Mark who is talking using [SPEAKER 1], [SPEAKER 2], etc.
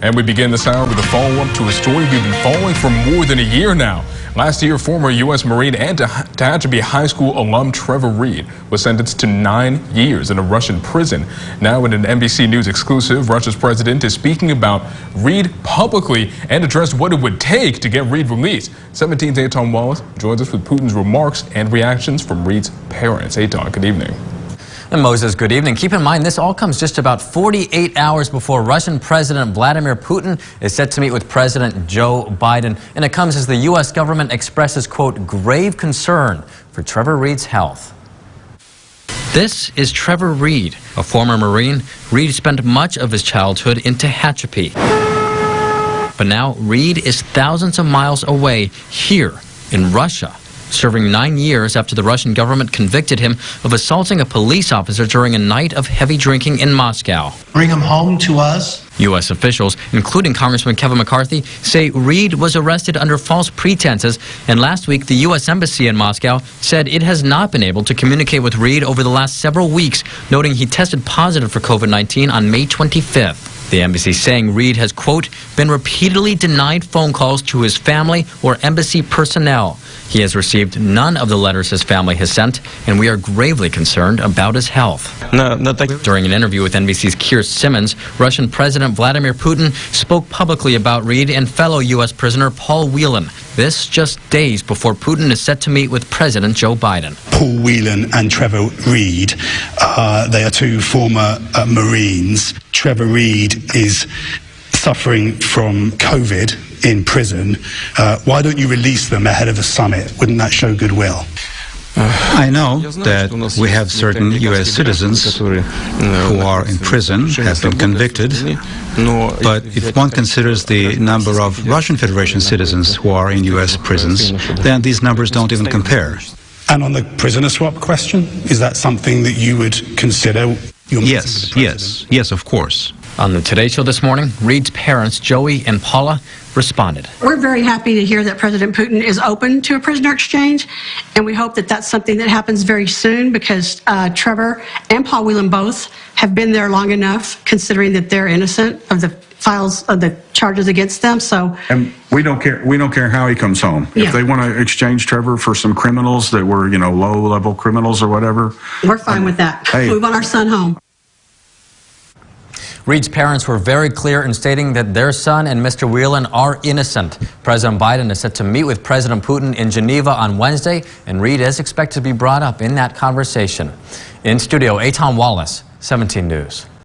[SPEAKER 1] And we begin this hour with a follow-up to a story we've been following for more than a year now. Last year, former U.S. Marine and Tehachapi High School alum Trevor Reed was sentenced to 9 years in a Russian prison. Now in an NBC News exclusive, Russia's president is speaking about Reed publicly and addressed what it would take to get Reed released. 17's Eitan Wallace joins us with Putin's remarks and reactions from Reed's parents. Eitan, good evening.
[SPEAKER 2] And Moses, good evening. Keep in mind, this all comes just about 48 hours before Russian President Vladimir Putin is set to meet with President Joe Biden. And it comes as the U.S. government expresses, quote, grave concern for Trevor Reed's health. This is Trevor Reed, a former Marine. Reed spent much of his childhood in Tehachapi. But now Reed is thousands of miles away here in Russia, serving 9 years after the Russian government convicted him of assaulting a police officer during a night of heavy drinking in Moscow.
[SPEAKER 3] Bring him home to us.
[SPEAKER 2] U.S. officials, including Congressman Kevin McCarthy, say Reed was arrested under false pretenses, and last week the U.S. Embassy in Moscow said it has not been able to communicate with Reed over the last several weeks, noting he tested positive for COVID-19 on May 25th. The embassy saying Reed has, quote, been repeatedly denied phone calls to his family or embassy personnel. He has received none of the letters his family has sent, and we are gravely concerned about his health. During an interview with NBC's Keir Simmons, Russian President Vladimir Putin spoke publicly about Reed and fellow U.S. prisoner Paul Whelan. This just days before Putin is set to meet with President Joe Biden.
[SPEAKER 4] Paul Whelan and Trevor Reed, they are two former Marines. Trevor Reed is suffering from COVID in prison. Why don't you release them ahead of the summit? Wouldn't that show goodwill?
[SPEAKER 5] I know that we have certain U.S. citizens who are in prison, have been convicted, but if one considers the number of Russian Federation citizens who are in U.S. prisons, then these numbers don't even compare.
[SPEAKER 4] And on the prisoner swap question, is that something that you would consider?
[SPEAKER 5] Yes, of course.
[SPEAKER 2] On the Today Show this morning, Reed's parents, Joey and Paula, responded.
[SPEAKER 6] We're very happy to hear that President Putin is open to a prisoner exchange, and we hope that that's something that happens very soon because Trevor and Paul Whelan both have been there long enough, considering that they're innocent of the files of the charges against them. So,
[SPEAKER 7] and we don't care how he comes home.
[SPEAKER 6] Yeah.
[SPEAKER 7] If they want to exchange Trevor for some criminals that were, low-level criminals or whatever,
[SPEAKER 6] we're fine with that.
[SPEAKER 7] Hey.
[SPEAKER 6] We want our son home.
[SPEAKER 2] Reed's parents were very clear in stating that their son and Mr. Whelan are innocent. President Biden is set to meet with President Putin in Geneva on Wednesday, and Reed is expected to be brought up in that conversation. In studio, Eitan Wallace, 17 News.